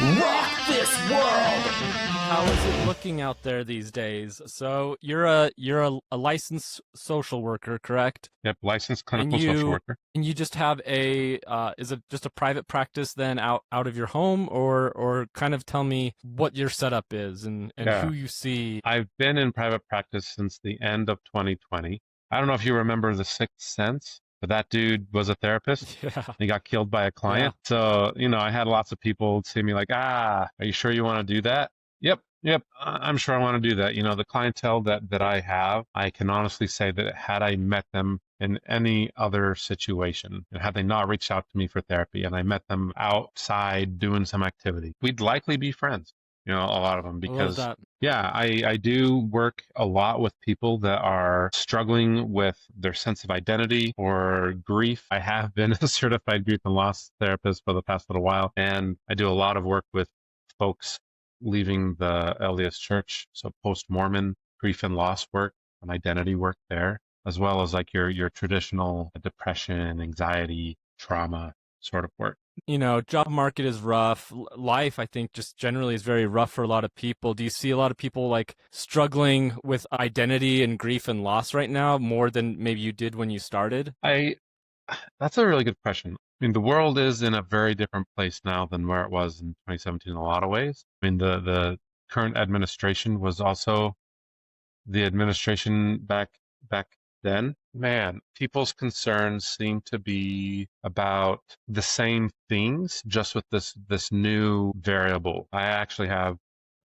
Rock this world! How is it looking out there these days? So you're a licensed social worker, correct? Yep, licensed And clinical social you worker. and you just have a is it just a private practice then out of your home, or kind of tell me what your setup is and Yeah, who you see? I've been in private practice since the end of 2020. I don't know if you remember The Sixth Sense, but that dude was a therapist. Yeah, He got killed by a yeah. client. So, I had lots of people say to me like, are you sure you want to do that? Yep, I'm sure I want to do that. The clientele that I have, I can honestly say that had I met them in any other situation, and had they not reached out to me for therapy and I met them outside doing some activity, we'd likely be friends, a lot of them, I love because that. yeah, I do work a lot with people that are struggling with their sense of identity or grief. I have been a certified grief and loss therapist for the past little while, and I do a lot of work with folks leaving the LDS church, so post-Mormon grief and loss work and identity work there, as well as like your traditional depression, anxiety, trauma sort of work. Job market is rough. Life, I think, just generally is very rough for a lot of people. Do you see a lot of people like struggling with identity and grief and loss right now more than maybe you did when you started? That's a really good question. I mean, the world is in a very different place now than where it was in 2017 in a lot of ways. I mean, the current administration was also the administration back then. Man, people's concerns seem to be about the same things, just with this new variable. I actually have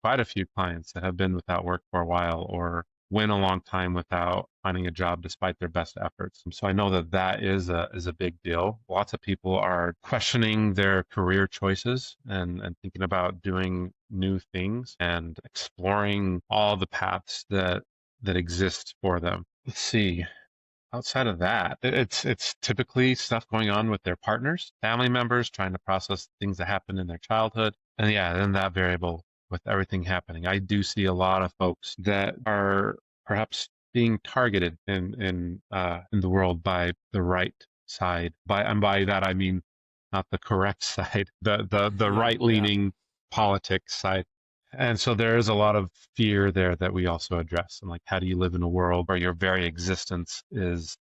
quite a few clients that have been without work for a while or went a long time without finding a job despite their best efforts. And so I know that is a big deal. Lots of people are questioning their career choices and thinking about doing new things and exploring all the paths that exist for them. Let's see. Outside of that, it's typically stuff going on with their partners, family members, trying to process things that happened in their childhood. And yeah, then that variable with everything happening. I do see a lot of folks that are perhaps being targeted in the world by the right side. By that I mean not the correct side, the Yeah, right yeah. leaning politics side. And so there is a lot of fear there that we also address. And like, how do you live in a world where your very existence is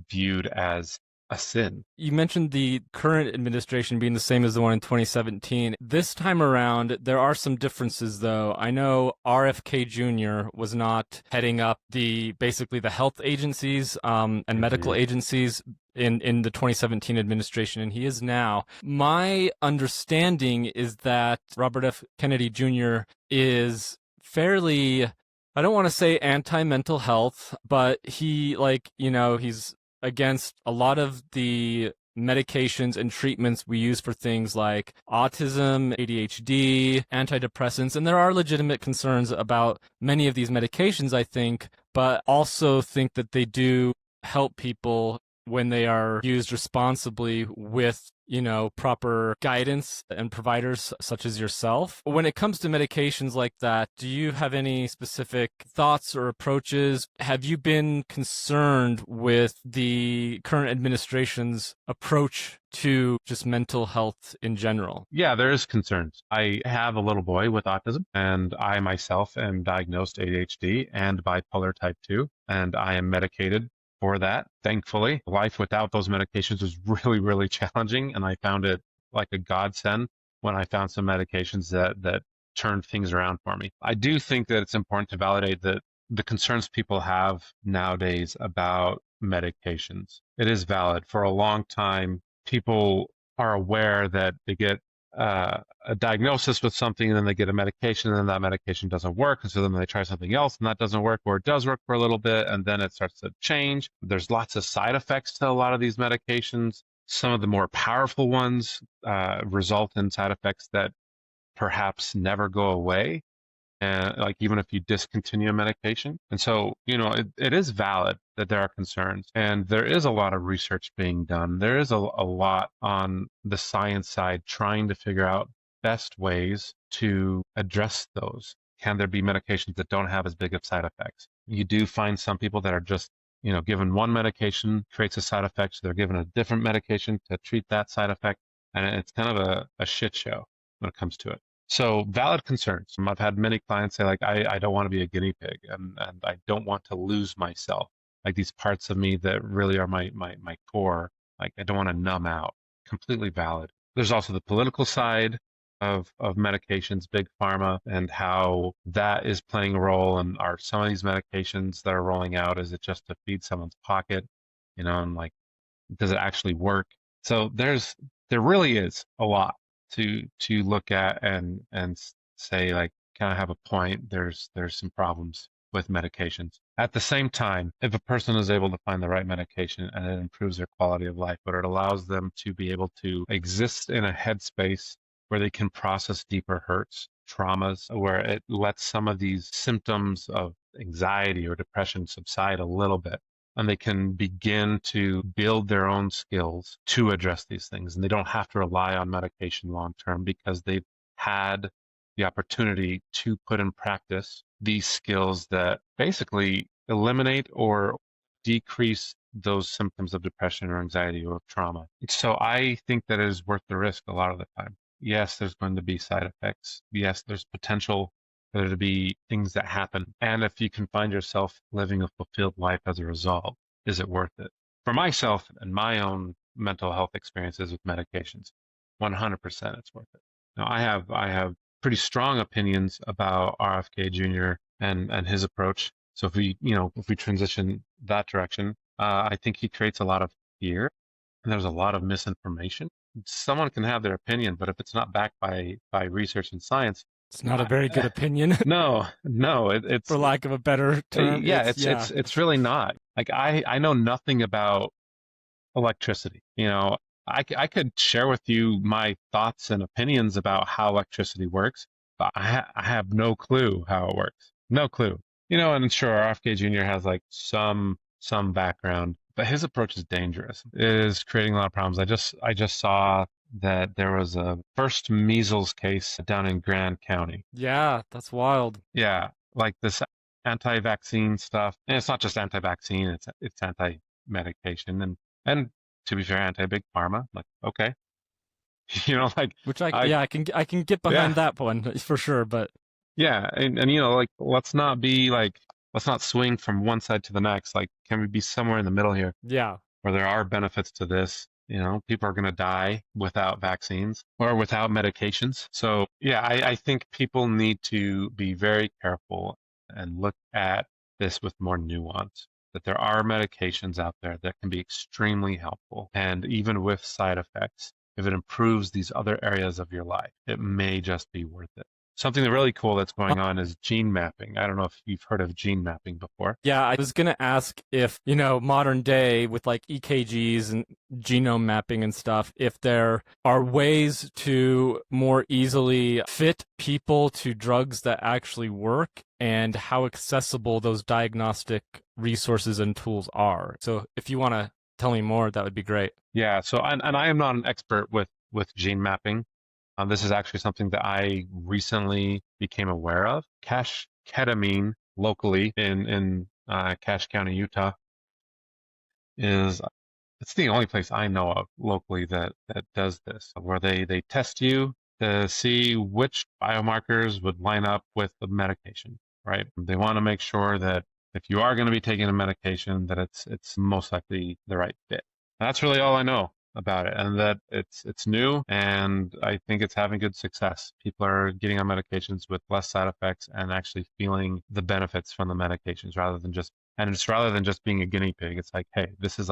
viewed as a sin? You mentioned the current administration being the same as the one in 2017. This time around, there are some differences, though. I know RFK Jr. was not heading up basically the health agencies and medical agencies in the 2017 administration, and he is now. My understanding is that Robert F. Kennedy Jr. is fairly, I don't want to say anti-mental health, but he's against a lot of the medications and treatments we use for things like autism, ADHD, antidepressants, and there are legitimate concerns about many of these medications, I think, but also think that they do help people when they are used responsibly with proper guidance and providers such as yourself. When it comes to medications like that, do you have any specific thoughts or approaches? Have you been concerned with the current administration's approach to just mental health in general? Yeah, there is concerns. I have a little boy with autism, and I myself am diagnosed ADHD and bipolar type 2, and I am medicated for that. Thankfully, life without those medications was really, really challenging, and I found it like a godsend when I found some medications that turned things around for me. I do think that it's important to validate that the concerns people have nowadays about medications. It is valid. For a long time, people are aware that they get a diagnosis with something and then they get a medication and then that medication doesn't work. And so then they try something else and that doesn't work, or it does work for a little bit and then it starts to change. There's lots of side effects to a lot of these medications. Some of the more powerful ones result in side effects that perhaps never go away. And like even if you discontinue a medication. And so, it is valid that there are concerns and there is a lot of research being done. There is a lot on the science side trying to figure out best ways to address those. Can there be medications that don't have as big of side effects? You do find some people that are just, given one medication creates a side effect, so they're given a different medication to treat that side effect. And it's kind of a shit show when it comes to it. So valid concerns. I've had many clients say like, I don't want to be a guinea pig and I don't want to lose myself. Like these parts of me that really are my core. Like I don't want to numb out. Completely valid. There's also the political side of medications, big pharma, and how that is playing a role. And are some of these medications that are rolling out, is it just to feed someone's pocket? And like, does it actually work? So there really is a lot to look at and say like, can I have a point? There's some problems with medications. At the same time, if a person is able to find the right medication and it improves their quality of life, but it allows them to be able to exist in a headspace where they can process deeper hurts, traumas, where it lets some of these symptoms of anxiety or depression subside a little bit, and they can begin to build their own skills to address these things. And they don't have to rely on medication long term because they've had the opportunity to put in practice these skills that basically eliminate or decrease those symptoms of depression or anxiety or trauma. So I think that it is worth the risk a lot of the time. Yes, there's going to be side effects. Yes, there's potential for there to be things that happen. And if you can find yourself living a fulfilled life as a result, is it worth it? For myself and my own mental health experiences with medications, 100% it's worth it. Now, I have pretty strong opinions about RFK Jr. and his approach. So if we transition that direction, I think he creates a lot of fear, and there's a lot of misinformation. Someone can have their opinion, but if it's not backed by research and science, it's not a very good opinion. No, it's for lack of a better term. Yeah, it's really not. Like I know nothing about electricity. I could share with you my thoughts and opinions about how electricity works, but I have no clue how it works. No clue. And sure, RFK Jr. has like some background, but his approach is dangerous. It is creating a lot of problems. I just saw that there was a first measles case down in Grand County. Yeah, that's wild. Yeah, like this anti-vaccine stuff. And it's not just anti-vaccine, it's anti-medication and to be fair, anti-big pharma. Like, okay. Like which I can get behind that one for sure, but yeah, and like let's not swing from one side to the next. Like, can we be somewhere in the middle here? Yeah. Where there are benefits to this. People are going to die without vaccines or without medications. So yeah, I think people need to be very careful and look at this with more nuance. That there are medications out there that can be extremely helpful. And even with side effects, if it improves these other areas of your life, it may just be worth it. Something really cool that's going on is gene mapping. I don't know if you've heard of gene mapping before. Yeah, I was going to ask if, modern day with like EKGs and genome mapping and stuff, if there are ways to more easily fit people to drugs that actually work and how accessible those diagnostic resources and tools are. So if you want to tell me more, that would be great. Yeah, so and I am not an expert with gene mapping. This is actually something that I recently became aware of. Cache ketamine locally in Cache County, Utah, it's the only place I know of locally that does this, where they test you to see which biomarkers would line up with the medication, right? They want to make sure that if you are going to be taking a medication, that it's most likely the right fit. And that's really all I know about it, and that it's new, and I think it's having good success. People are getting on medications with less side effects and actually feeling the benefits from the medications rather than just being a guinea pig. It's like, hey, this has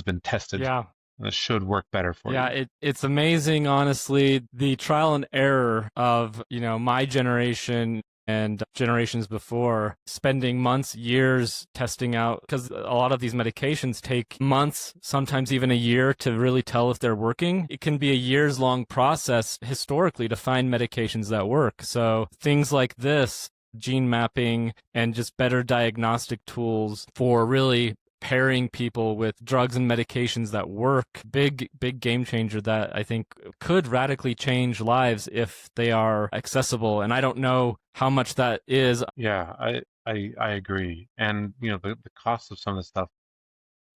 been tested. Yeah. And it should work better for you. Yeah, it's amazing, honestly, the trial and error of, my generation and generations before, spending months, years testing out, because a lot of these medications take months, sometimes even a year to really tell if they're working. It can be a years-long process historically to find medications that work. So things like this, gene mapping, and just better diagnostic tools for really pairing people with drugs and medications that work, big game changer that I think could radically change lives if they are accessible. And I don't know how much that is. Yeah, I agree. And the cost of some of this stuff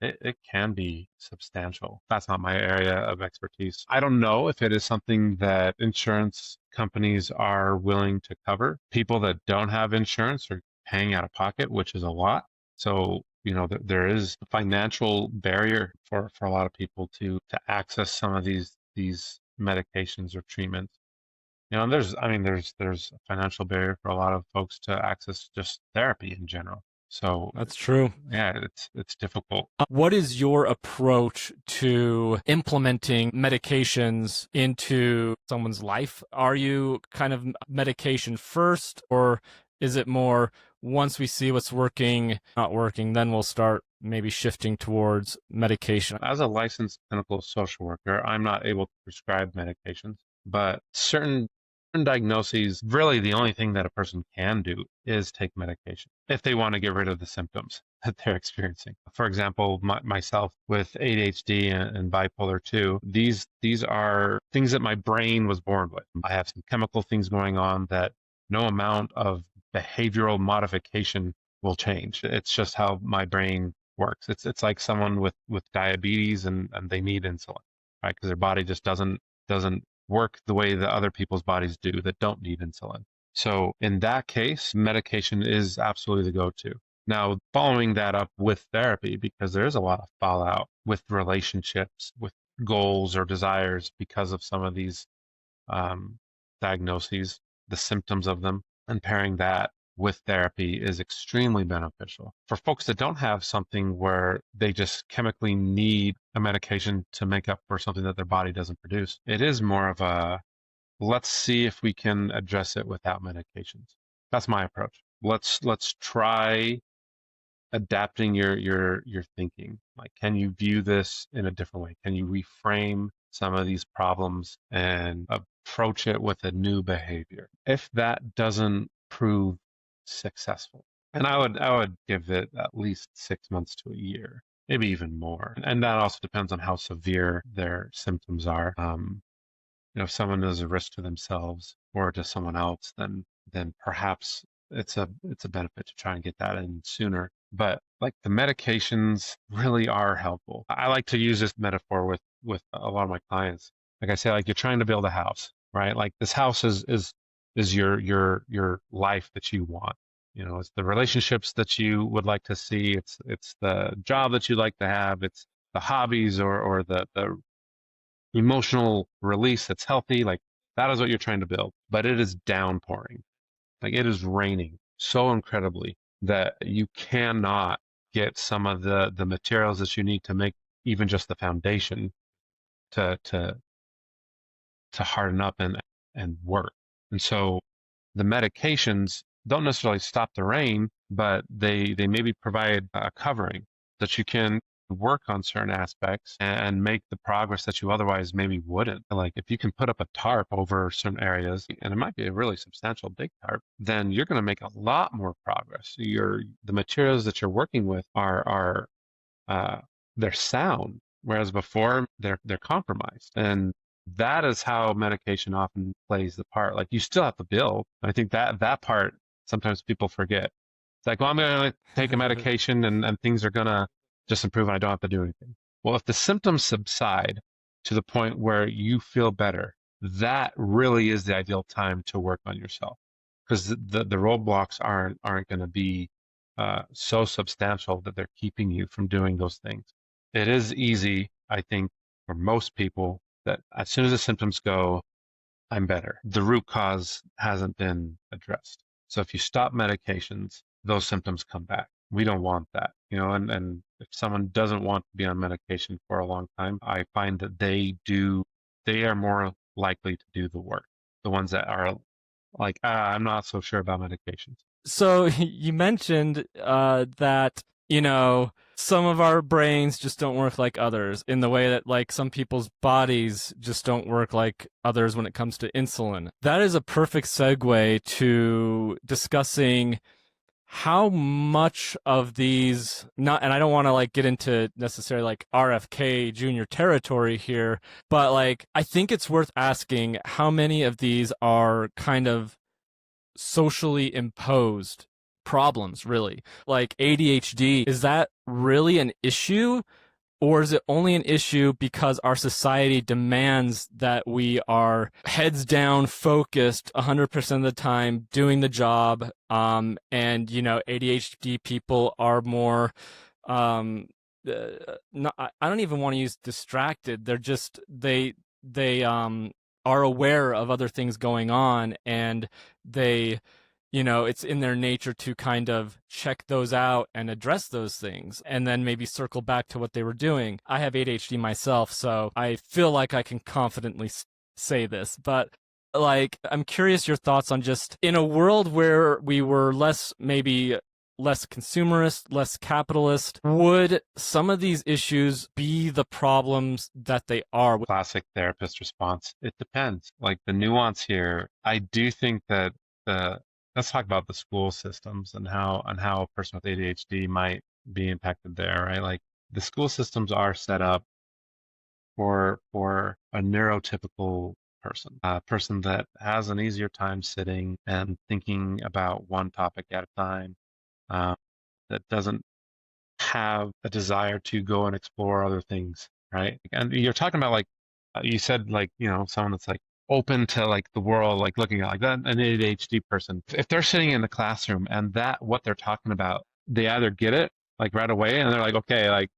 it can be substantial. That's not my area of expertise. I don't know if it is something that insurance companies are willing to cover. People that don't have insurance are paying out of pocket, which is a lot. So, there is a financial barrier for a lot of people to access some of these medications or treatments. And there's a financial barrier for a lot of folks to access just therapy in general. So That's true. yeah, it's difficult. What is your approach to implementing medications into someone's life? Are you kind of medication first, or is it more once we see what's working, not working, then we'll start maybe shifting towards medication? As a licensed clinical social worker, I'm not able to prescribe medications, but certain diagnoses, really the only thing that a person can do is take medication if they want to get rid of the symptoms that they're experiencing. For example, myself with ADHD and bipolar 2, these are things that my brain was born with. I have some chemical things going on that no amount of behavioral modification will change. It's just how my brain works. It's like someone with diabetes and they need insulin, right? Because their body just doesn't work the way that other people's bodies do that don't need insulin. So in that case, medication is absolutely the go-to. Now, following that up with therapy, because there's a lot of fallout with relationships, with goals or desires because of some of these diagnoses, the symptoms of them, and pairing that with therapy is extremely beneficial. For folks that don't have something where they just chemically need a medication to make up for something that their body doesn't produce, it is more of a, let's see if we can address it without medications. That's my approach. Let's try adapting your thinking. Like, can you view this in a different way? Can you reframe some of these problems and approach it with a new behavior? If that doesn't prove successful, and I would give it at least 6 months to a year, maybe even more. And that also depends on how severe their symptoms are. If someone is a risk to themselves or to someone else, then perhaps it's a benefit to try and get that in sooner. But like, the medications really are helpful. I like to use this metaphor with a lot of my clients. Like I say, like, you're trying to build a house, right? Like, this house is your life that you want. It's the relationships that you would like to see. It's the job that you'd like to have. It's the hobbies or the emotional release that's healthy. Like, that is what you're trying to build. But it is downpouring. Like, it is raining so incredibly that you cannot get some of the materials that you need to make even just the foundation to harden up and work. And so the medications don't necessarily stop the rain, but they maybe provide a covering that you can work on certain aspects and make the progress that you otherwise maybe wouldn't. Like, if you can put up a tarp over certain areas, and it might be a really substantial big tarp, then you're going to make a lot more progress. The materials that you're working with are they're sound, whereas before they're compromised. And that is how medication often plays the part. Like, you still have to build. I think that part sometimes people forget. It's like, well, I'm going to take a medication and things are going to just improve and I don't have to do anything. Well, if the symptoms subside to the point where you feel better, that really is the ideal time to work on yourself, because the roadblocks aren't going to be so substantial that they're keeping you from doing those things. It is easy, I think, for most people, that as soon as the symptoms go, I'm better. The root cause hasn't been addressed. So if you stop medications, those symptoms come back. We don't want that, and if someone doesn't want to be on medication for a long time, I find that they are more likely to do the work. The ones that are like, I'm not so sure about medications. So you mentioned that, some of our brains just don't work like others, in the way that, like, some people's bodies just don't work like others when it comes to insulin. That is a perfect segue to discussing how much of these, and I don't want to, like, get into necessarily, like, RFK Jr. territory here, but, like, I think it's worth asking how many of these are kind of socially imposed problems, really. Like ADHD, is that really an issue? Or is it only an issue because our society demands that we are heads down, focused 100% of the time, doing the job? And, ADHD people are more, not, I don't even want to use distracted. They're just, they are aware of other things going on, and they, it's in their nature to kind of check those out and address those things and then maybe circle back to what they were doing. I have ADHD myself, so I feel like I can confidently say this, but like, I'm curious your thoughts on just in a world where we were maybe less consumerist, less capitalist, would some of these issues be the problems that they are? Classic therapist response. It depends. Like the nuance here, I do think that let's talk about the school systems and how a person with ADHD might be impacted there, right? Like the school systems are set up for a neurotypical person, a person that has an easier time sitting and thinking about one topic at a time, that doesn't have a desire to go and explore other things, right? And you're talking about like you said, like someone that's like open to like the world, like looking at like that, an ADHD person. If they're sitting in the classroom and that what they're talking about, they either get it like right away and they're like, okay, like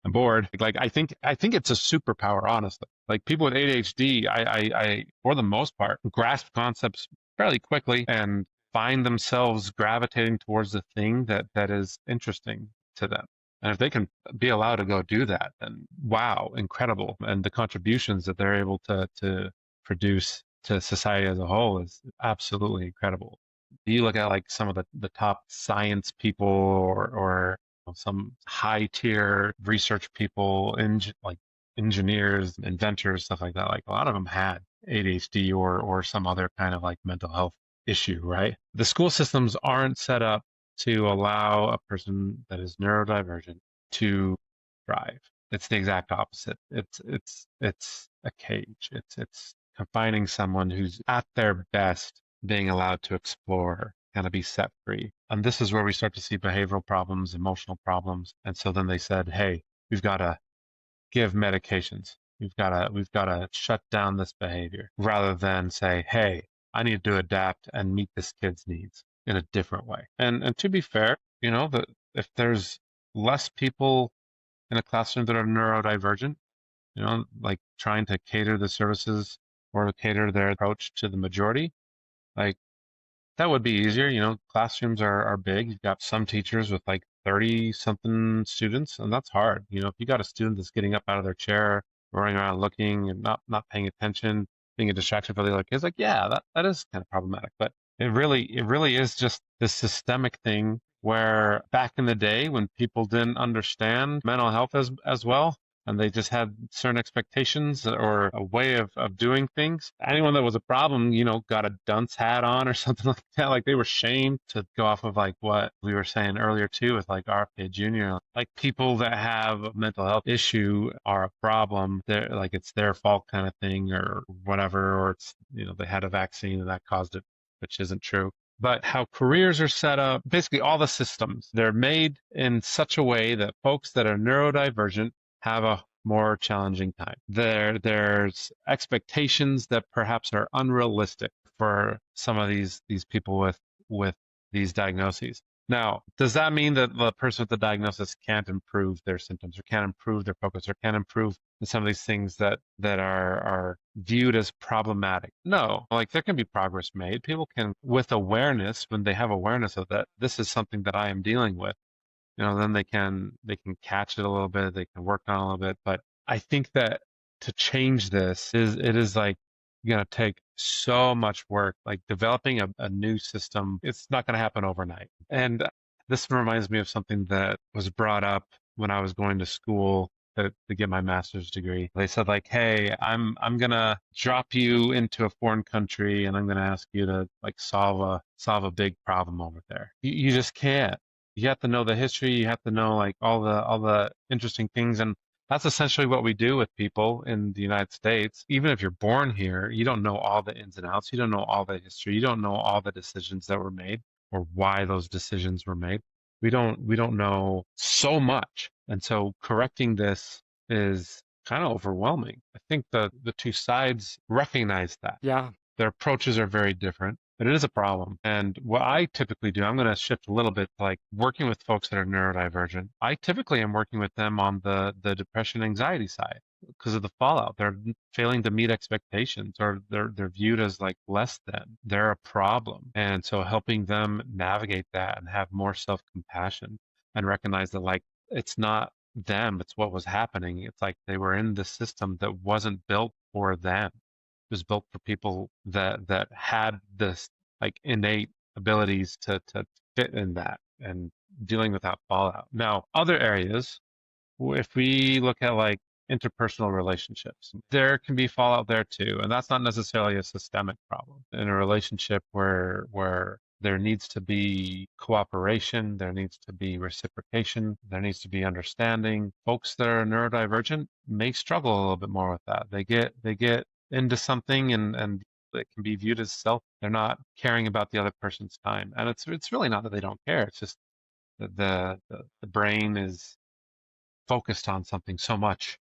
I'm bored. Like I think it's a superpower, honestly. Like people with ADHD, I for the most part grasp concepts fairly quickly and find themselves gravitating towards the thing that is interesting to them. And if they can be allowed to go do that, then wow, incredible. And the contributions that they're able to produce to society as a whole is absolutely incredible. You look at like some of the top science people or some high tier research people, like engineers, inventors, stuff like that. Like a lot of them had ADHD or some other kind of like mental health issue, right? The school systems aren't set up to allow a person that is neurodivergent to thrive. It's the exact opposite. It's a cage. It's confining someone who's at their best being allowed to explore, kind of be set free. And this is where we start to see behavioral problems, emotional problems. And so then they said, hey, we've got to give medications. We've got to shut down this behavior rather than say, hey, I need to adapt and meet this kid's needs in a different way. And to be fair, that if there's less people in a classroom that are neurodivergent, like trying to cater the services or cater their approach to the majority, like that would be easier. Classrooms are big. You've got some teachers with like 30 something students, and that's hard. If you got a student that's getting up out of their chair, running around looking and not paying attention, being a distraction for the other kids, like, yeah, that is kind of problematic. But it really is just this systemic thing where back in the day when people didn't understand mental health as well, and they just had certain expectations or a way of doing things. Anyone that was a problem, got a dunce hat on or something like that. Like they were shamed to go off of like what we were saying earlier too with like RFK Jr. Like people that have a mental health issue are a problem. They're like it's their fault kind of thing or whatever, or it's they had a vaccine that caused it, which isn't true. But how careers are set up, basically all the systems, they're made in such a way that folks that are neurodivergent have a more challenging time. There's expectations that perhaps are unrealistic for some of these people with these diagnoses. Now, does that mean that the person with the diagnosis can't improve their symptoms or can't improve their focus or can't improve some of these things that are viewed as problematic? No, like there can be progress made. People can, with awareness, when they have awareness of that, this is something that I am dealing with, then they can catch it a little bit, they can work on it a little bit. But I think that to change this is like going to take so much work, like developing a new system. It's not going to happen overnight. And this reminds me of something that was brought up when I was going to school to get my master's degree. They said like, hey, I'm going to drop you into a foreign country and I'm going to ask you to like solve a big problem over there. You just can't. You have to know the history. You have to know like all the interesting things. And that's essentially what we do with people in the United States. Even if you're born here, you don't know all the ins and outs. You don't know all the history. You don't know all the decisions that were made or why those decisions were made. We don't know so much. And so correcting this is kind of overwhelming. I think the two sides recognize that. Yeah. Their approaches are very different, but it is a problem. And what I typically do, I'm going to shift a little bit, like working with folks that are neurodivergent. I typically am working with them on the depression anxiety side because of the fallout. They're failing to meet expectations, or they're viewed as like less than. They're a problem. And so helping them navigate that and have more self-compassion and recognize that like it's not them, it's what was happening. It's like they were in the system that wasn't built for them. It was built for people that had this like innate abilities to fit in that and dealing with that fallout. Now, other areas, if we look at like interpersonal relationships, there can be fallout there too, and that's not necessarily a systemic problem. In a relationship where there needs to be cooperation, there needs to be reciprocation, there needs to be understanding. Folks that are neurodivergent may struggle a little bit more with that. They get into something and it can be viewed as self. They're not caring about the other person's time, and it's really not that they don't care. It's just that the brain is focused on something so much.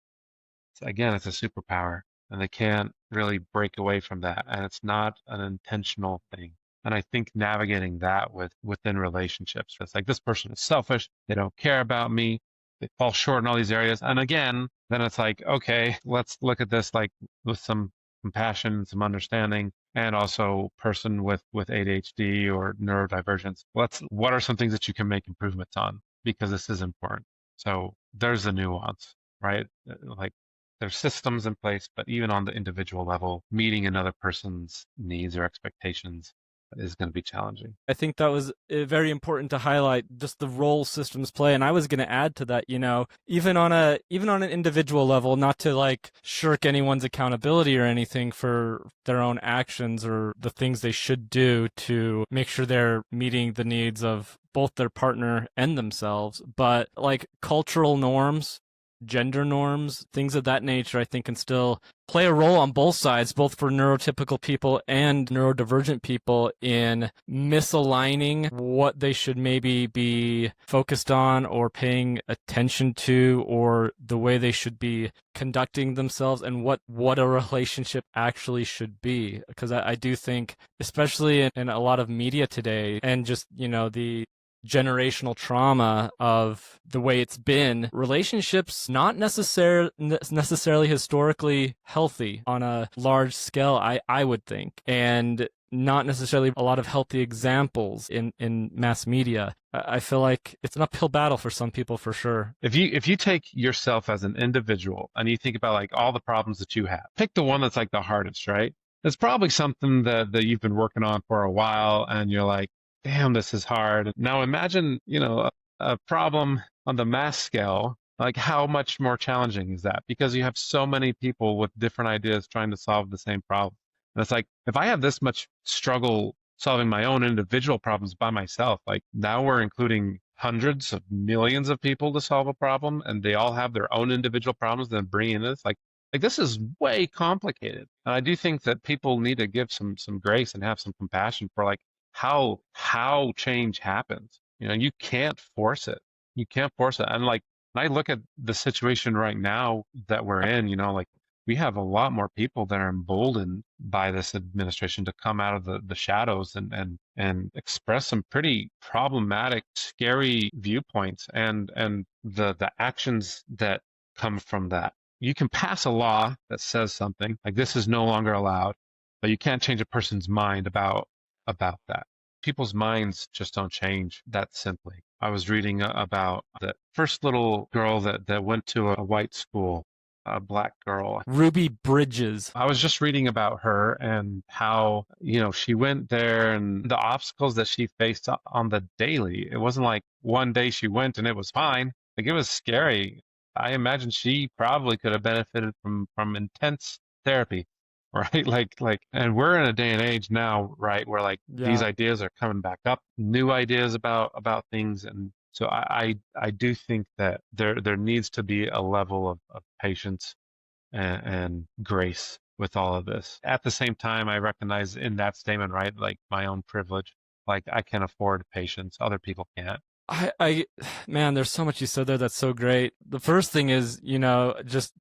Again, it's a superpower, and they can't really break away from that, and it's not an intentional thing. And I think navigating that within relationships, it's like this person is selfish, they don't care about me, they fall short in all these areas. And again, then it's like, okay, let's look at this like with some compassion, some understanding, and also person with ADHD or neurodivergence. What are some things that you can make improvements on? Because this is important. So there's the nuance, right? Like there's systems in place, but even on the individual level, meeting another person's needs or expectations is going to be challenging. I think that was very important to highlight just the role systems play. And I was going to add to that, even on an individual level, not to like shirk anyone's accountability or anything for their own actions or the things they should do to make sure they're meeting the needs of both their partner and themselves, but like cultural norms, gender norms, things of that nature, I think can still play a role on both sides, both for neurotypical people and neurodivergent people, in misaligning what they should maybe be focused on or paying attention to, or the way they should be conducting themselves and what a relationship actually should be. Because I do think, especially in a lot of media today, and just, the generational trauma of the way it's been, relationships not necessarily historically healthy on a large scale, I would think, and not necessarily a lot of healthy examples in mass media. I feel like it's an uphill battle for some people, for sure. If you take yourself as an individual and you think about like all the problems that you have, pick the one that's like the hardest, right? It's probably something that you've been working on for a while and you're like, damn, this is hard. Now imagine, a problem on the mass scale. Like how much more challenging is that? Because you have so many people with different ideas trying to solve the same problem. And it's like, if I have this much struggle solving my own individual problems by myself, like now we're including hundreds of millions of people to solve a problem, and they all have their own individual problems, then bringing this, like this is way complicated. And I do think that people need to give some grace and have some compassion for like how change happens. You can't force it. You can't force it. And like, when I look at the situation right now that we're in, like we have a lot more people that are emboldened by this administration to come out of the shadows and express some pretty problematic, scary viewpoints and the actions that come from that. You can pass a law that says something like this is no longer allowed, but you can't change a person's mind about that. People's minds just don't change that simply. I was reading about the first little girl that went to a white school, a black girl. Ruby Bridges. I was just reading about her and how, she went there and the obstacles that she faced on the daily. It wasn't like one day she went and it was fine. Like it was scary. I imagine she probably could have benefited from intense therapy. Right. Like, and we're in a day and age now, right, where like these ideas are coming back up, new ideas about things. And so I do think that there needs to be a level of patience and grace with all of this. At the same time, I recognize in that statement, right, like my own privilege Like I can afford patience, other people can't. Man, there's so much you said there that's so great. The first thing is, just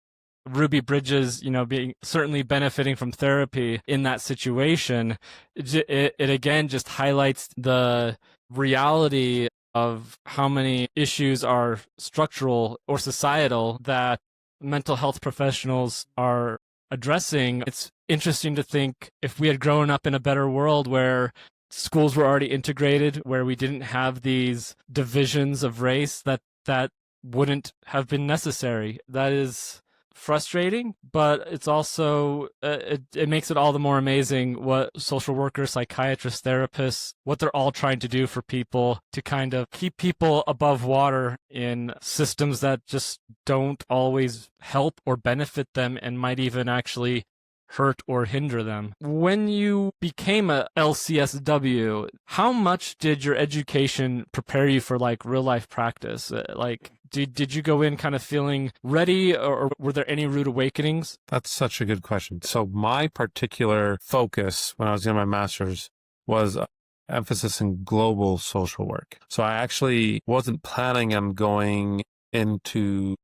Ruby Bridges, being certainly benefiting from therapy in that situation. It again just highlights the reality of how many issues are structural or societal that mental health professionals are addressing. It's interesting to think if we had grown up in a better world where schools were already integrated, where we didn't have these divisions of race, that wouldn't have been necessary. That is frustrating, but it's also it makes it all the more amazing what social workers, psychiatrists, therapists, what they're all trying to do for people to kind of keep people above water in systems that just don't always help or benefit them and might even actually hurt or hinder them. When you became a LCSW, how much did your education prepare you for like real life practice? Did you go in kind of feeling ready, or were there any rude awakenings? That's such a good question. So my particular focus when I was doing my master's was emphasis in global social work. So I actually wasn't planning on going into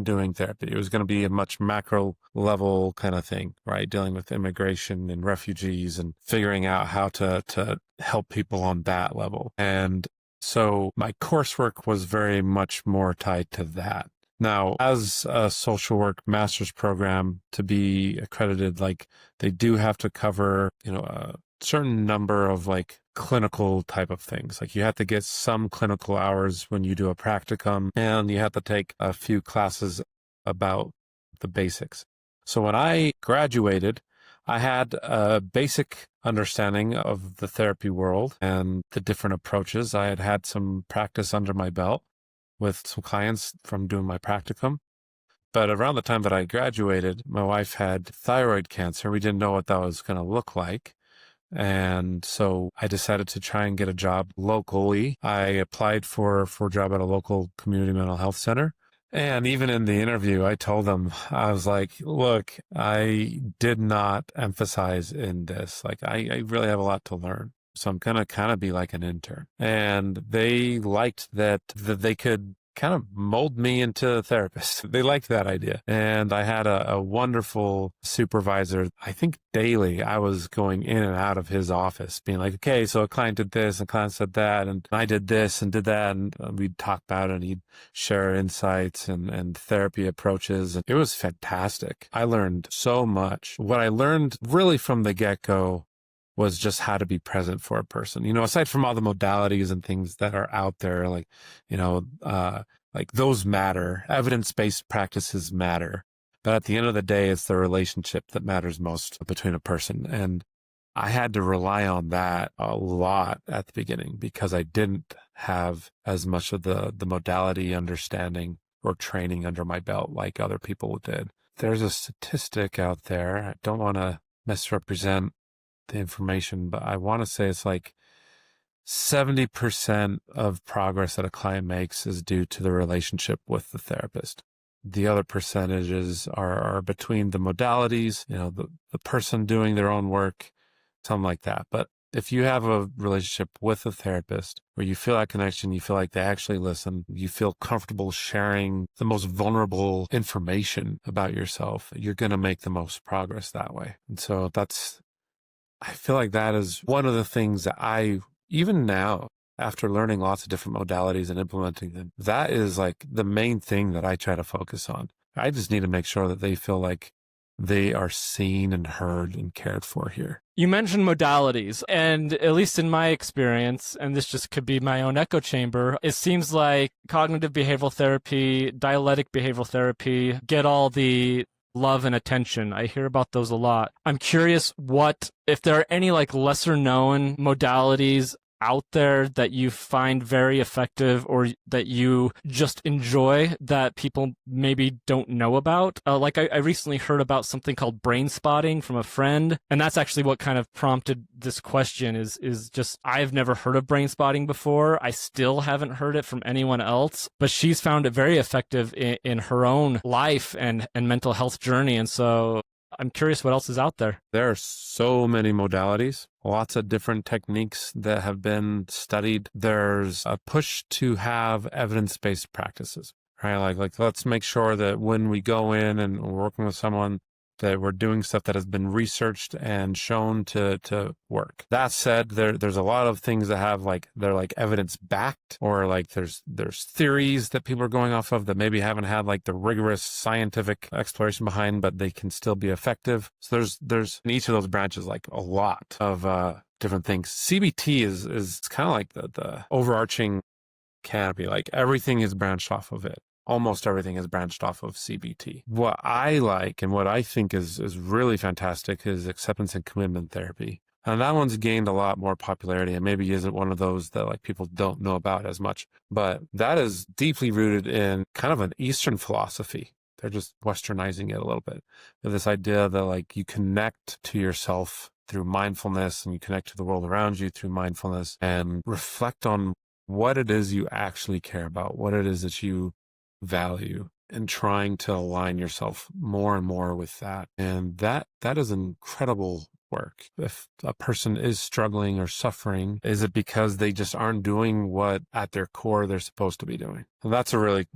doing therapy. It was going to be a much macro level kind of thing, right? Dealing with immigration and refugees and figuring out how to help people on that level. And so my coursework was very much more tied to that. Now, as a social work master's program to be accredited, like they do have to cover, a certain number of like clinical type of things. Like you have to get some clinical hours when you do a practicum, and you have to take a few classes about the basics. So when I graduated, I had a basic understanding of the therapy world and the different approaches. I had had some practice under my belt with some clients from doing my practicum. But around the time that I graduated, my wife had thyroid cancer. We didn't know what that was going to look like. And so I decided to try and get a job locally. I applied for a job at a local community mental health center. And even in the interview, I told them, I was like, look, I did not emphasize in this. Like, I really have a lot to learn. So I'm going to kind of be like an intern. And they liked that they could kind of mold me into a therapist. They liked that idea. And I had a wonderful supervisor. I think daily I was going in and out of his office being like, okay, so a client did this and a client said that, and I did this and did that. And we'd talk about it and he'd share insights and therapy approaches. And it was fantastic. I learned so much. What I learned really from the get-go was just how to be present for a person. Aside from all the modalities and things that are out there, like those matter. Evidence-based practices matter. But at the end of the day, it's the relationship that matters most between a person. And I had to rely on that a lot at the beginning because I didn't have as much of the modality understanding or training under my belt like other people did. There's a statistic out there. I don't want to misrepresent the information, but I want to say it's like 70% of progress that a client makes is due to the relationship with the therapist. The other percentages are between the modalities, the person doing their own work, something like that. But if you have a relationship with a therapist where you feel that connection, you feel like they actually listen, you feel comfortable sharing the most vulnerable information about yourself, you're going to make the most progress that way. And so I feel like that is one of the things that even now, after learning lots of different modalities and implementing them, that is like the main thing that I try to focus on. I just need to make sure that they feel like they are seen and heard and cared for here. You mentioned modalities, and at least in my experience, and this just could be my own echo chamber, it seems like cognitive behavioral therapy, dialectic behavioral therapy get all the love and attention. I hear about those a lot. I'm curious if there are any like lesser known modalities out there that you find very effective or that you just enjoy that people maybe don't know about. I recently heard about something called brain spotting from a friend, and that's actually what kind of prompted this question is just I've never heard of brain spotting before. I still haven't heard it from anyone else, but she's found it very effective in her own life and mental health journey. And so I'm curious what else is out there. There are so many modalities, lots of different techniques that have been studied. There's a push to have evidence-based practices, right? Like let's make sure that when we go in and we're working with someone, that we're doing stuff that has been researched and shown to work. That said, there's a lot of things that have they're evidence backed, or there's theories that people are going off of that maybe haven't had the rigorous scientific exploration behind, but they can still be effective. So there's in each of those branches a lot of different things. CBT is kind of like the overarching canopy. Everything is branched off of it. Almost everything is branched off of CBT. What I like and what I think is really fantastic is acceptance and commitment therapy. And that one's gained a lot more popularity and maybe isn't one of those that people don't know about as much. But that is deeply rooted in kind of an Eastern philosophy. They're just Westernizing it a little bit. This idea that you connect to yourself through mindfulness, and you connect to the world around you through mindfulness, and reflect on what it is you actually care about, what it is that you value, and trying to align yourself more and more with that. And that is incredible work. If a person is struggling or suffering, is it because they just aren't doing what at their core they're supposed to be doing? And that's a really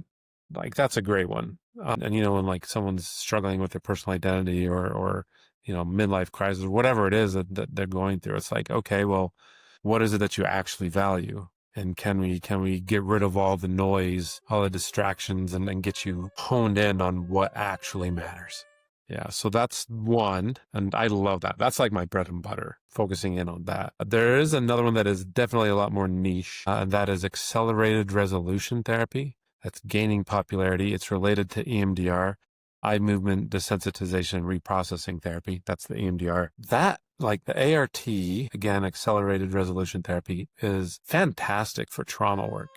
that's a great one. And when someone's struggling with their personal identity or midlife crisis, or whatever it is that they're going through, it's okay, well, what is it that you actually value? And can we get rid of all the noise, all the distractions, and get you honed in on what actually matters? Yeah, so that's one. And I love that. That's my bread and butter, focusing in on that. There is another one that is definitely a lot more niche, and that is accelerated resolution therapy. That's gaining popularity. It's related to EMDR, eye movement desensitization and reprocessing therapy. That's the EMDR. That, the ART, again, accelerated resolution therapy, is fantastic for trauma work,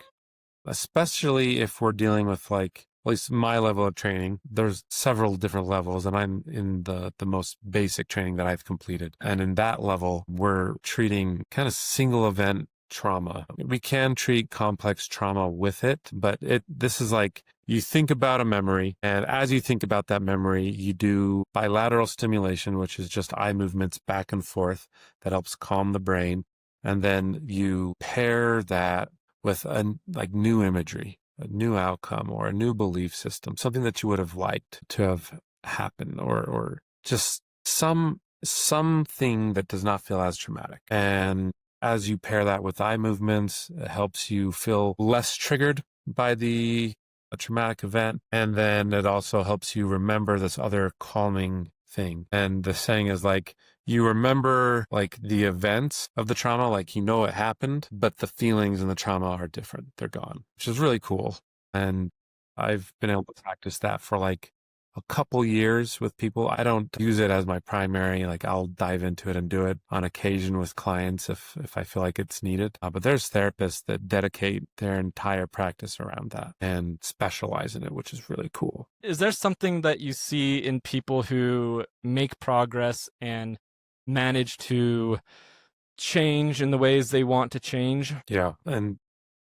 especially if we're dealing with at least my level of training. There's several different levels, and I'm in the most basic training that I've completed. And in that level, we're treating kind of single event trauma. We can treat complex trauma with it, but this is you think about a memory, and as you think about that memory, you do bilateral stimulation, which is just eye movements back and forth that helps calm the brain. And then you pair that with a new imagery, a new outcome, or a new belief system, something that you would have liked to have happen, or just something that does not feel as traumatic. And as you pair that with eye movements, it helps you feel less triggered by a traumatic event. And then it also helps you remember this other calming thing. And the saying is you remember the events of the trauma, it happened, but the feelings and the trauma are different. They're gone, which is really cool. And I've been able to practice that for a couple years with people. I don't use it as my primary, I'll dive into it and do it on occasion with clients if I feel like it's needed. But there's therapists that dedicate their entire practice around that and specialize in it, which is really cool. Is there something that you see in people who make progress and manage to change in the ways they want to change? Yeah. And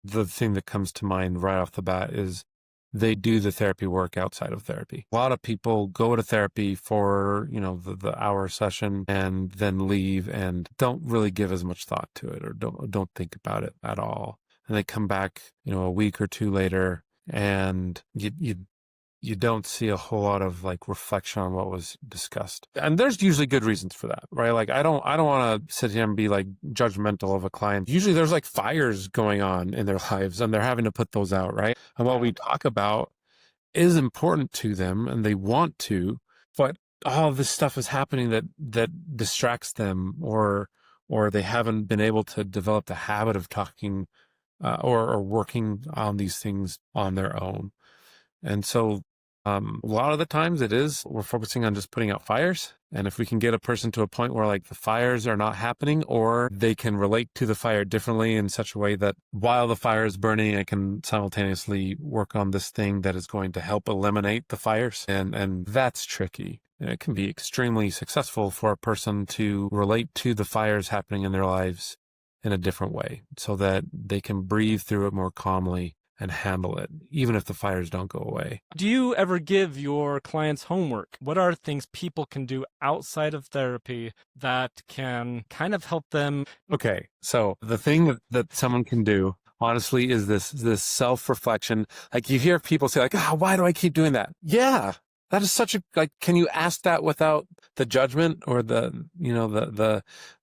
the thing that comes to mind right off the bat is they do the therapy work outside of therapy. A lot of people go to therapy for, the hour session and then leave and don't really give as much thought to it, or don't think about it at all. And they come back, a week or two later, and you don't see a whole lot of reflection on what was discussed. And there's usually good reasons for that, right? I don't want to sit here and be judgmental of a client. Usually there's fires going on in their lives, and they're having to put those out, right? And what we talk about is important to them, and they want to, but all this stuff is happening that distracts them, or they haven't been able to develop the habit of talking or working on these things on their own. And so a lot of the times we're focusing on just putting out fires. And if we can get a person to a point where the fires are not happening, or they can relate to the fire differently in such a way that while the fire is burning, I can simultaneously work on this thing that is going to help eliminate the fires. And that's tricky. And it can be extremely successful for a person to relate to the fires happening in their lives in a different way, so that they can breathe through it more calmly and handle it, even if the fires don't go away. Do you ever give your clients homework? What are things people can do outside of therapy that can kind of help them? Okay, so the thing that someone can do, honestly, is this self-reflection. Like you hear people say like, why do I keep doing that? Yeah, that is such a, like, can you ask that without the judgment or the,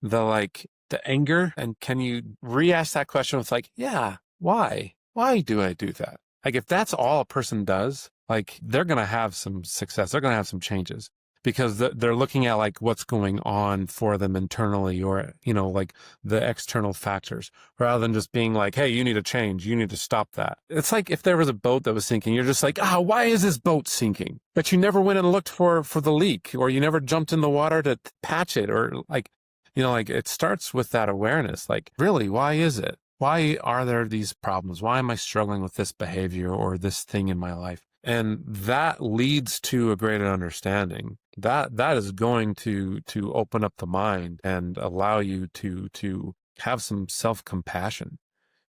like the anger? And can you re-ask that question with like, yeah, why? Why do I do that? Like if that's all a person does, like they're going to have some success. They're going to have some changes because they're looking at like what's going on for them internally or, like the external factors rather than just being like, hey, you need to change. You need to stop that. It's like if there was a boat that was sinking, you're just like, why is this boat sinking? But you never went and looked for the leak or you never jumped in the water to patch it or like, like it starts with that awareness. Like really, why is it? Why are there these problems? Why am I struggling with this behavior or this thing in my life? And that leads to a greater understanding. That is going to open up the mind and allow you to have some self-compassion.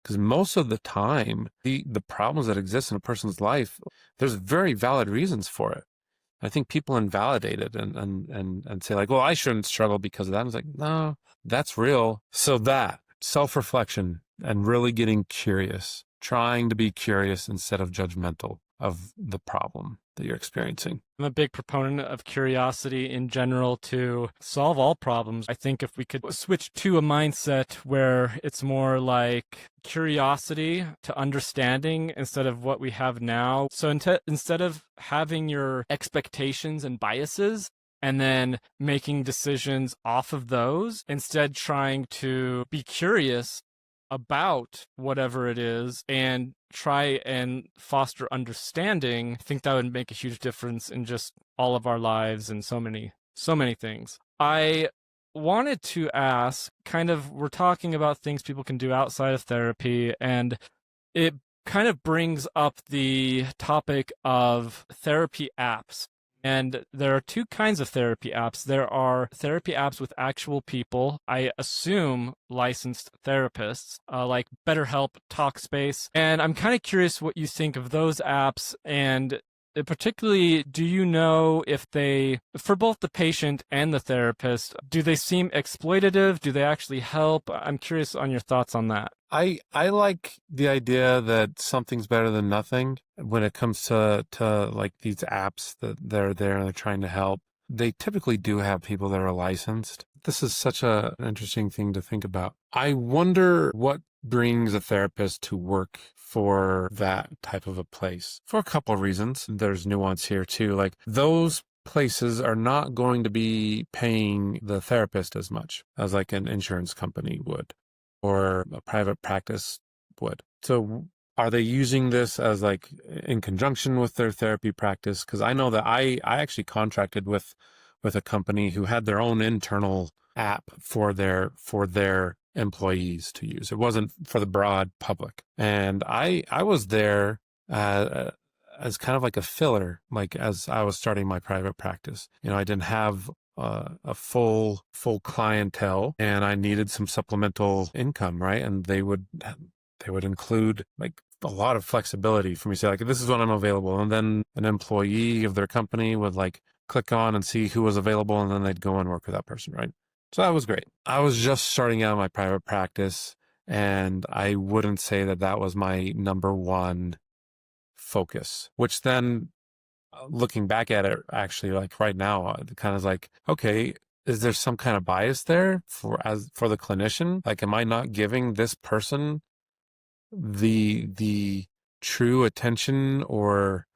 Because most of the time, the problems that exist in a person's life, there's very valid reasons for it. I think people invalidate it and say like, well, I shouldn't struggle because of that. And it's like, no, that's real. So that self-reflection and really getting curious, trying to be curious instead of judgmental of the problem that you're experiencing. I'm a big proponent of curiosity in general to solve all problems. I think if we could switch to a mindset where it's more like curiosity to understanding instead of what we have now. So instead of having your expectations and biases and then making decisions off of those, instead trying to be curious about whatever it is and try and foster understanding, I think that would make a huge difference in just all of our lives and so many things. I wanted to ask, we're talking about things people can do outside of therapy, and it kind of brings up the topic of therapy apps. And there are two kinds of therapy apps. There are therapy apps with actual people, I assume licensed therapists, like BetterHelp, Talkspace. And I'm kind of curious what you think of those apps. And particularly, do you know if they, for both the patient and the therapist, do they seem exploitative? Do they actually help? I'm curious on your thoughts on that. I like the idea that something's better than nothing when it comes to like these apps that they're there and they're trying to help. They typically do have people that are licensed. This is such an interesting thing to think about. I wonder what brings a therapist to work for that type of a place for a couple of reasons. There's nuance here too. Like those places are not going to be paying the therapist as much as like an insurance company would or a private practice would. So are they using this as like in conjunction with their therapy practice? Because I know that I actually contracted with a company who had their own internal app for their employees to use. It wasn't for the broad public. And I was there as kind of like a filler, like as I was starting my private practice. I didn't have a full clientele and I needed some supplemental income, right? And they would include like a lot of flexibility for me to say like, this is when I'm available. And then an employee of their company would like click on and see who was available and then they'd go and work with that person, right? So that was great. I was just starting out my private practice and I wouldn't say that was my number one focus, which then looking back at it, actually, like right now, it kind of like, okay, is there some kind of bias there for the clinician? Like, am I not giving this person the true attention or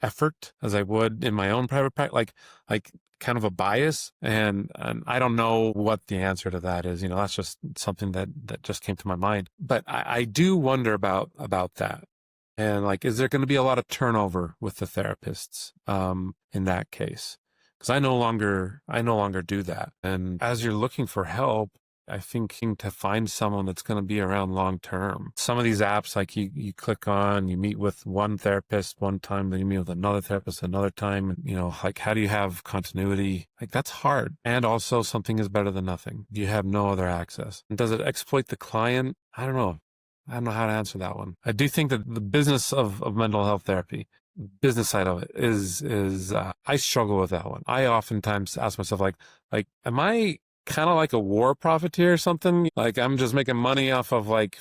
effort as I would in my own private practice? Like kind of a bias, and I don't know what the answer to that is. That's just something that just came to my mind. But I do wonder about that. And like, is there going to be a lot of turnover with the therapists in that case? Because I no longer do that. And as you're looking for help, I think to find someone that's going to be around long term. Some of these apps, like you click on, you meet with one therapist one time, then you meet with another therapist another time. Like how do you have continuity? Like that's hard. And also something is better than nothing. You have no other access. And does it exploit the client? I don't know. I don't know how to answer that one. I do think that the business of mental health therapy, business side of it is I struggle with that one. I oftentimes ask myself am I kind of like a war profiteer or something? Like I'm just making money off of like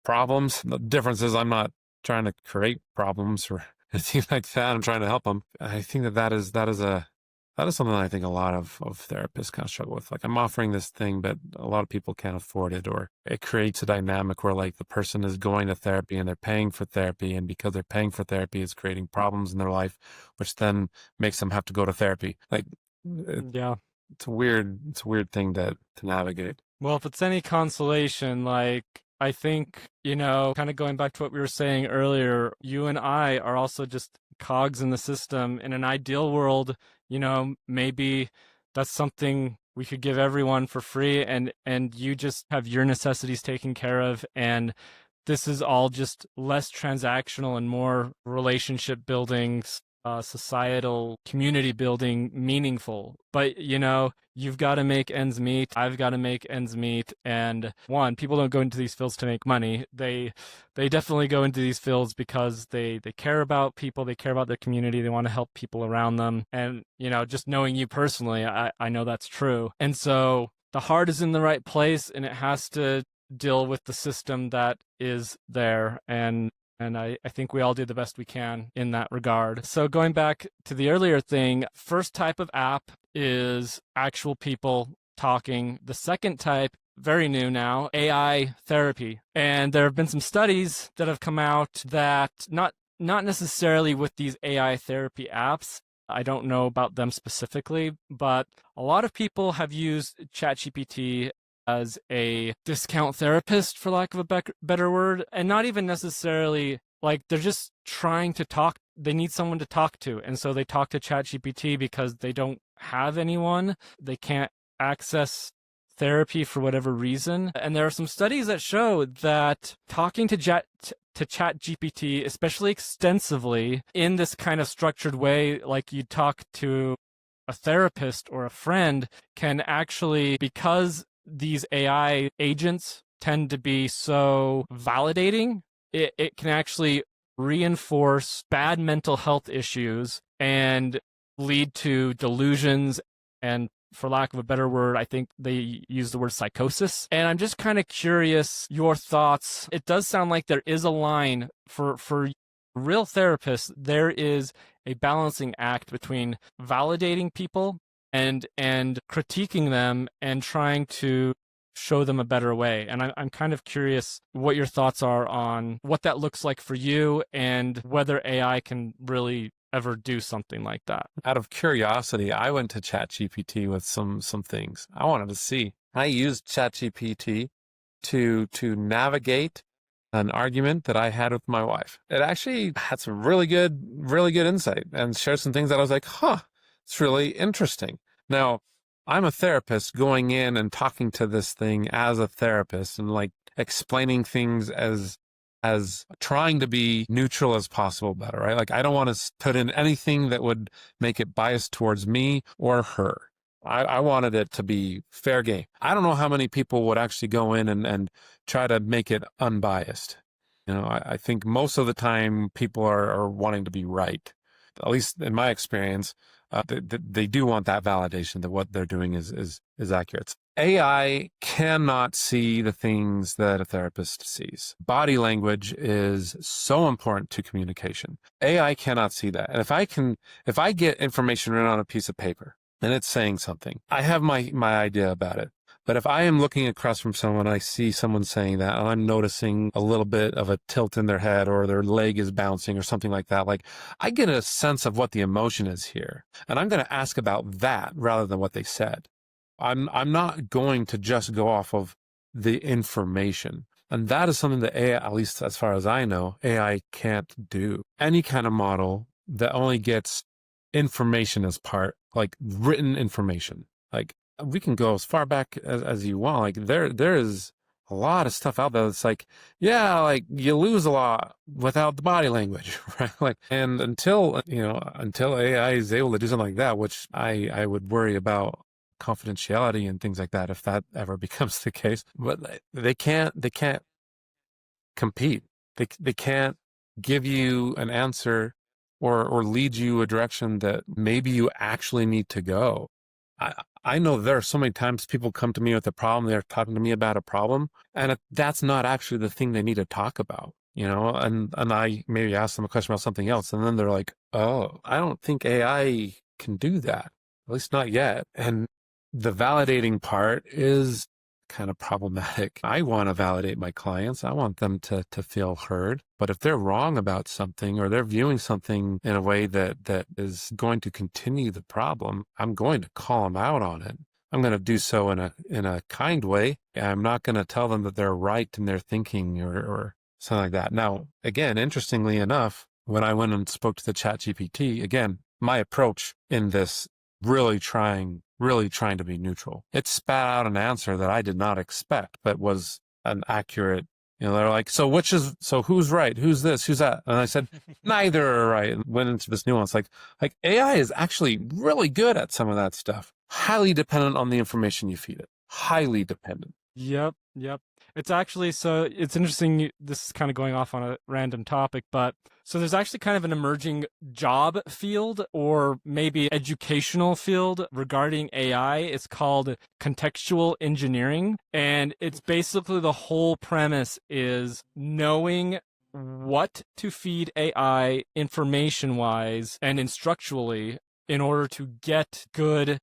problems. The difference is I'm not trying to create problems or anything like that. I'm trying to help them. I think that is something I think a lot of therapists kind of struggle with. Like I'm offering this thing, but a lot of people can't afford it, or it creates a dynamic where like the person is going to therapy and they're paying for therapy. And because they're paying for therapy, it's creating problems in their life, which then makes them have to go to therapy. Like, Yeah. it's a weird thing to navigate. Well, if it's any consolation, like, I think, kind of going back to what we were saying earlier, you and I are also just cogs in the system. In an ideal world, maybe that's something we could give everyone for free, and you just have your necessities taken care of, and this is all just less transactional and more relationship building, societal community building, meaningful. But you've got to make ends meet. I've got to make ends meet. And one, people don't go into these fields to make money. They definitely go into these fields because they care about people, they care about their community, they want to help people around them. And just knowing you personally, I know that's true. And so the heart is in the right place, and it has to deal with the system that is there. And I think we all do the best we can in that regard. So going back to the earlier thing, first type of app is actual people talking. The second type, very new now, AI therapy. And there have been some studies that have come out that not necessarily with these AI therapy apps. I don't know about them specifically, but a lot of people have used ChatGPT as a discount therapist, for lack of a better word, and not even necessarily like they're just trying to talk. They need someone to talk to. And so they talk to ChatGPT because they don't have anyone. They can't access therapy for whatever reason. And there are some studies that show that talking to ChatGPT, especially extensively in this kind of structured way, like you talk to a therapist or a friend, can actually, because these AI agents tend to be so validating, it can actually reinforce bad mental health issues and lead to delusions, and for lack of a better word, I think they use the word psychosis. And I'm just kind of curious your thoughts. It does sound like there is a line for real therapists. There is a balancing act between validating people and critiquing them and trying to show them a better way. And I'm kind of curious what your thoughts are on what that looks like for you and whether AI can really ever do something like that. Out of curiosity, I went to ChatGPT with some things I wanted to see. I used ChatGPT to navigate an argument that I had with my wife. It actually had some really good insight and shared some things that I was like, it's really interesting. Now, I'm a therapist going in and talking to this thing as a therapist and like explaining things as trying to be neutral as possible about it, right? Like I don't want to put in anything that would make it biased towards me or her. I wanted it to be fair game. I don't know how many people would actually go in and try to make it unbiased. I think most of the time people are wanting to be right. At least in my experience, they do want that validation that what they're doing is accurate. AI cannot see the things that a therapist sees. Body language is so important to communication. AI cannot see that. And if I get information written on a piece of paper and it's saying something, I have my idea about it. But if I am looking across from someone, I see someone saying that, and I'm noticing a little bit of a tilt in their head or their leg is bouncing or something like that, like I get a sense of what the emotion is here. And I'm going to ask about that rather than what they said. I'm not going to just go off of the information. And that is something that AI, at least as far as I know, AI can't do. Any kind of model that only gets information as part, like written information, like we can go as far back as you want. Like there is a lot of stuff out there that's like, yeah, like you lose a lot without the body language, right? Like, and until AI is able to do something like that, which I would worry about confidentiality and things like that if that ever becomes the case. But they can't compete. They can't give you an answer or lead you a direction that maybe you actually need to go. I know there are so many times people come to me with a problem, they're talking to me about a problem, and that's not actually the thing they need to talk about, and I maybe ask them a question about something else, and then they're like, oh, I don't think AI can do that, at least not yet. And the validating part is kind of problematic. I want to validate my clients. I want them to feel heard. But if they're wrong about something or they're viewing something in a way that is going to continue the problem, I'm going to call them out on it. I'm going to do so in a kind way. I'm not going to tell them that they're right in their thinking or something like that. Now, again, interestingly enough, when I went and spoke to the ChatGPT, again, my approach in this really trying to be neutral. It spat out an answer that I did not expect, but was an accurate, they're like, so who's right? Who's this? Who's that? And I said, neither are right. And went into this nuance. Like AI is actually really good at some of that stuff. Highly dependent on the information you feed it. Highly dependent. Yep. It's actually, so it's interesting. This is kind of going off on a random topic, but so there's actually kind of an emerging job field or maybe educational field regarding AI. It's called contextual engineering. And it's basically the whole premise is knowing what to feed AI information-wise and instructually in order to get good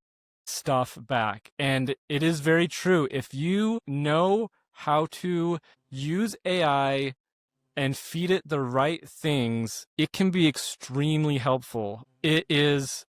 stuff back. And it is very true. If you know how to use AI and feed it the right things, it can be extremely helpful. It is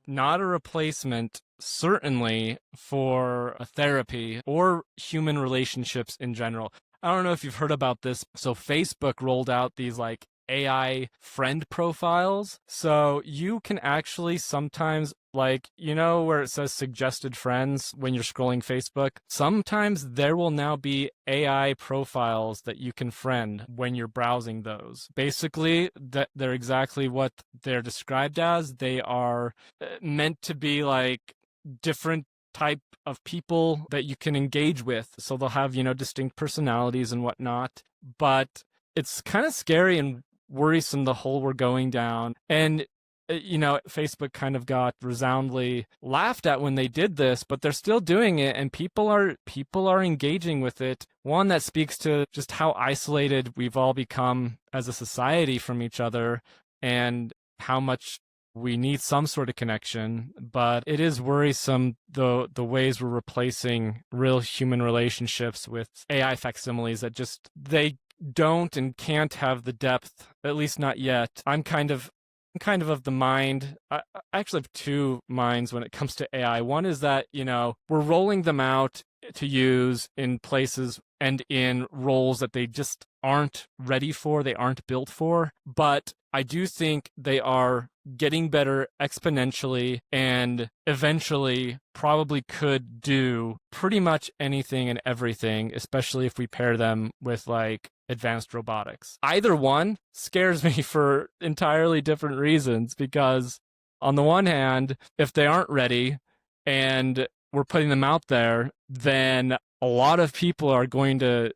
not a replacement, certainly, for a therapy or human relationships in general. I don't know if you've heard about this. So Facebook rolled out these like AI friend profiles. So you can actually sometimes, like, where it says suggested friends when you're scrolling Facebook, sometimes there will now be AI profiles that you can friend when you're browsing those. Basically, they're exactly what they're described as. They are meant to be like different type of people that you can engage with. So they'll have, distinct personalities and whatnot. But it's kind of scary and worrisome, the hole we're going down. And Facebook kind of got resoundingly laughed at when they did this, but they're still doing it, and people are engaging with it. One, that speaks to just how isolated we've all become as a society from each other and how much we need some sort of connection. But it is worrisome the ways we're replacing real human relationships with AI facsimiles that just they don't and can't have the depth, at least not yet. I'm kind of the mind. I actually have two minds when it comes to AI. One is that, we're rolling them out to use in places and in roles that they just aren't ready for, they aren't built for. But I do think they are getting better exponentially and eventually probably could do pretty much anything and everything, especially if we pair them with like advanced robotics. Either one scares me for entirely different reasons, because on the one hand, if they aren't ready and we're putting them out there, then a lot of people are going to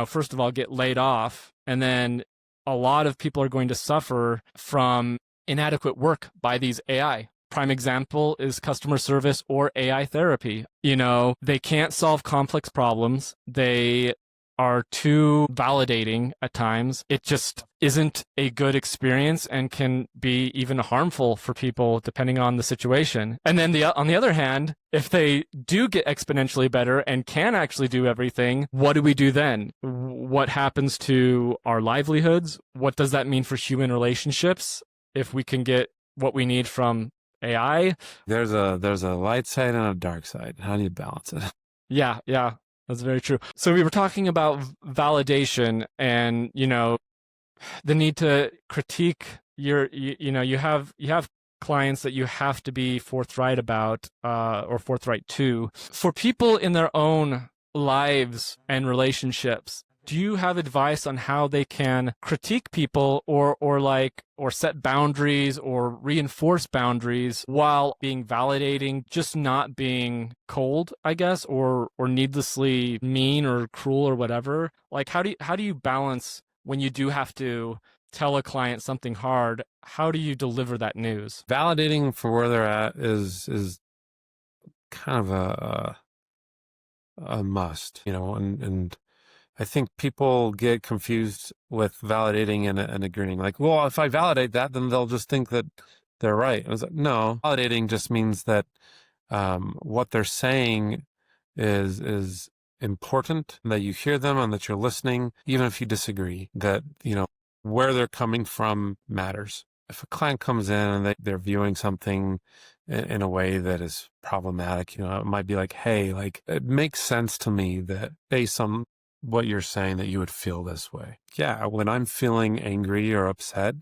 first of all get laid off, and then a lot of people are going to suffer from inadequate work by these AI. Prime example is customer service or AI therapy. They can't solve complex problems. They are too validating at times. It just isn't a good experience and can be even harmful for people depending on the situation. And then on the other hand, if they do get exponentially better and can actually do everything, what do we do then? What happens to our livelihoods? What does that mean for human relationships if we can get what we need from AI? There's a light side and a dark side. How do you balance it? Yeah. That's very true. So we were talking about validation and, the need to critique you have clients that you have to be forthright about, or forthright to. For people in their own lives and relationships, Do you have advice on how they can critique people or set boundaries or reinforce boundaries while being validating, just not being cold, I guess, or needlessly mean or cruel or whatever? Like, how do you balance when you do have to tell a client something hard? How do you deliver that news? Validating for where they're at is kind of a must, and I think people get confused with validating and agreeing. Like, well, if I validate that, then they'll just think that they're right. I was like, no, validating just means that what they're saying is important, that you hear them and that you're listening, even if you disagree, that, where they're coming from matters. If a client comes in and they're viewing something in a way that is problematic, it might be like, hey, like, it makes sense to me that based on what you're saying that you would feel this way. Yeah, when I'm feeling angry or upset,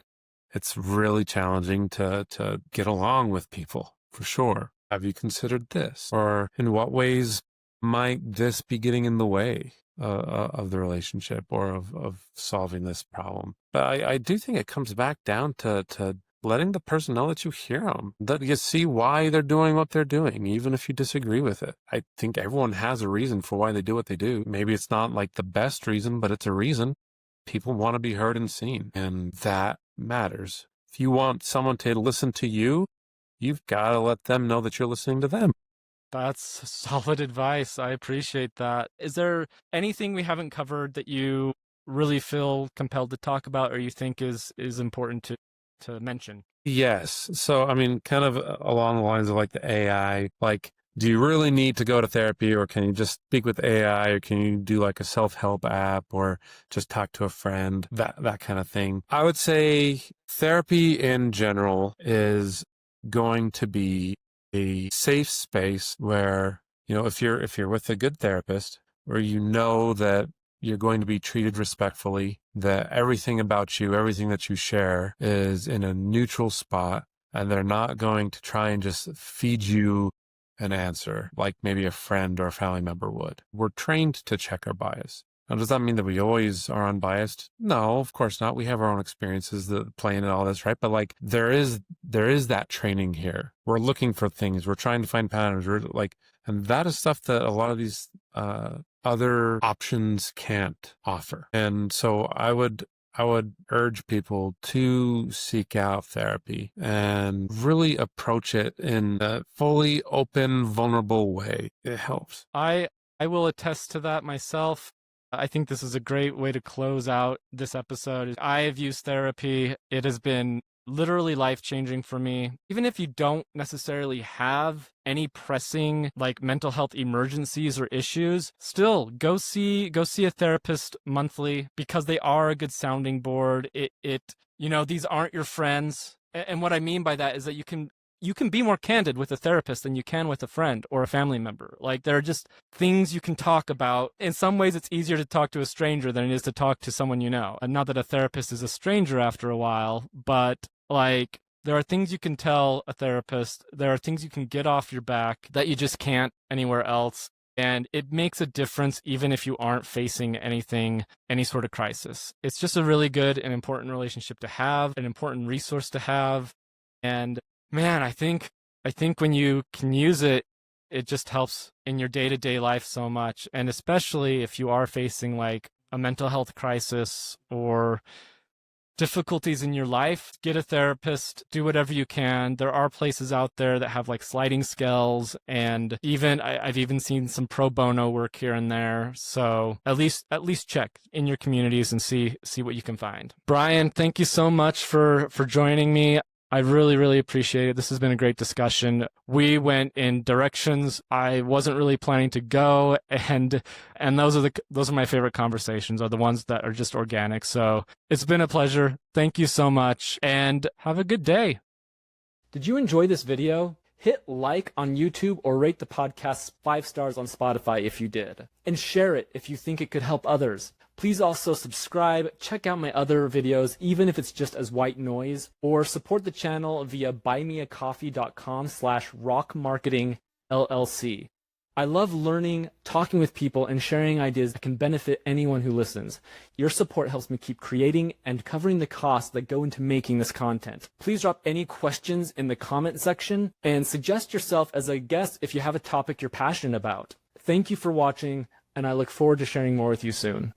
it's really challenging to get along with people, for sure. Have you considered this? Or in what ways might this be getting in the way of the relationship or of solving this problem? But I do think it comes back down to letting the person know that you hear them, that you see why they're doing what they're doing, even if you disagree with it. I think everyone has a reason for why they do what they do. Maybe it's not like the best reason, but it's a reason. People want to be heard and seen, and that matters. If you want someone to listen to you, you've got to let them know that you're listening to them. That's solid advice. I appreciate that. Is there anything we haven't covered that you really feel compelled to talk about or you think is important to mention? Yes. So, I mean, kind of along the lines of like the AI, like, do you really need to go to therapy, or can you just speak with AI, or can you do like a self-help app, or just talk to a friend, that kind of thing? I would say therapy in general is going to be a safe space where, if you're with a good therapist, where that you're going to be treated respectfully, that everything about you, everything that you share is in a neutral spot, and they're not going to try and just feed you an answer like maybe a friend or a family member would. We're trained to check our bias. Now, does that mean that we always are unbiased? No, of course not. We have our own experiences that play in all this, right? But like, there is that training here. We're looking for things. We're trying to find patterns. And that is stuff that a lot of these other options can't offer. And so I would urge people to seek out therapy and really approach it in a fully open, vulnerable way. It helps. I will attest to that myself. I think this is a great way to close out this episode. I have used therapy. It has been literally life-changing for me. Even if you don't necessarily have any pressing like mental health emergencies or issues, still go see a therapist monthly, because they are a good sounding board. These aren't your friends. And what I mean by that is that you can be more candid with a therapist than you can with a friend or a family member. Like, there are just things you can talk about. In some ways, it's easier to talk to a stranger than it is to talk to someone you know. And not that a therapist is a stranger after a while, but like, there are things you can tell a therapist. There are things you can get off your back that you just can't anywhere else. And it makes a difference even if you aren't facing any sort of crisis. It's just a really good and important relationship to have, an important resource to have. And man, I think when you can use it, it just helps in your day-to-day life so much. And especially if you are facing like a mental health crisis or difficulties in your life, get a therapist, do whatever you can. There are places out there that have like sliding scales, and I've even seen some pro bono work here and there. So at least check in your communities and see what you can find. Brian, thank you so much for joining me. I really, really appreciate it. This has been a great discussion. We went in directions I wasn't really planning to go, and those are my favorite conversations, are the ones that are just organic. So it's been a pleasure. Thank you so much, and have a good day. Did you enjoy this video? Hit like on YouTube or rate the podcast 5 stars on Spotify if you did. And share it if you think it could help others. Please also subscribe, check out my other videos, even if it's just as white noise, or support the channel via buymeacoffee.com/rockmarketingllc. I love learning, talking with people, and sharing ideas that can benefit anyone who listens. Your support helps me keep creating and covering the costs that go into making this content. Please drop any questions in the comment section and suggest yourself as a guest if you have a topic you're passionate about. Thank you for watching, and I look forward to sharing more with you soon.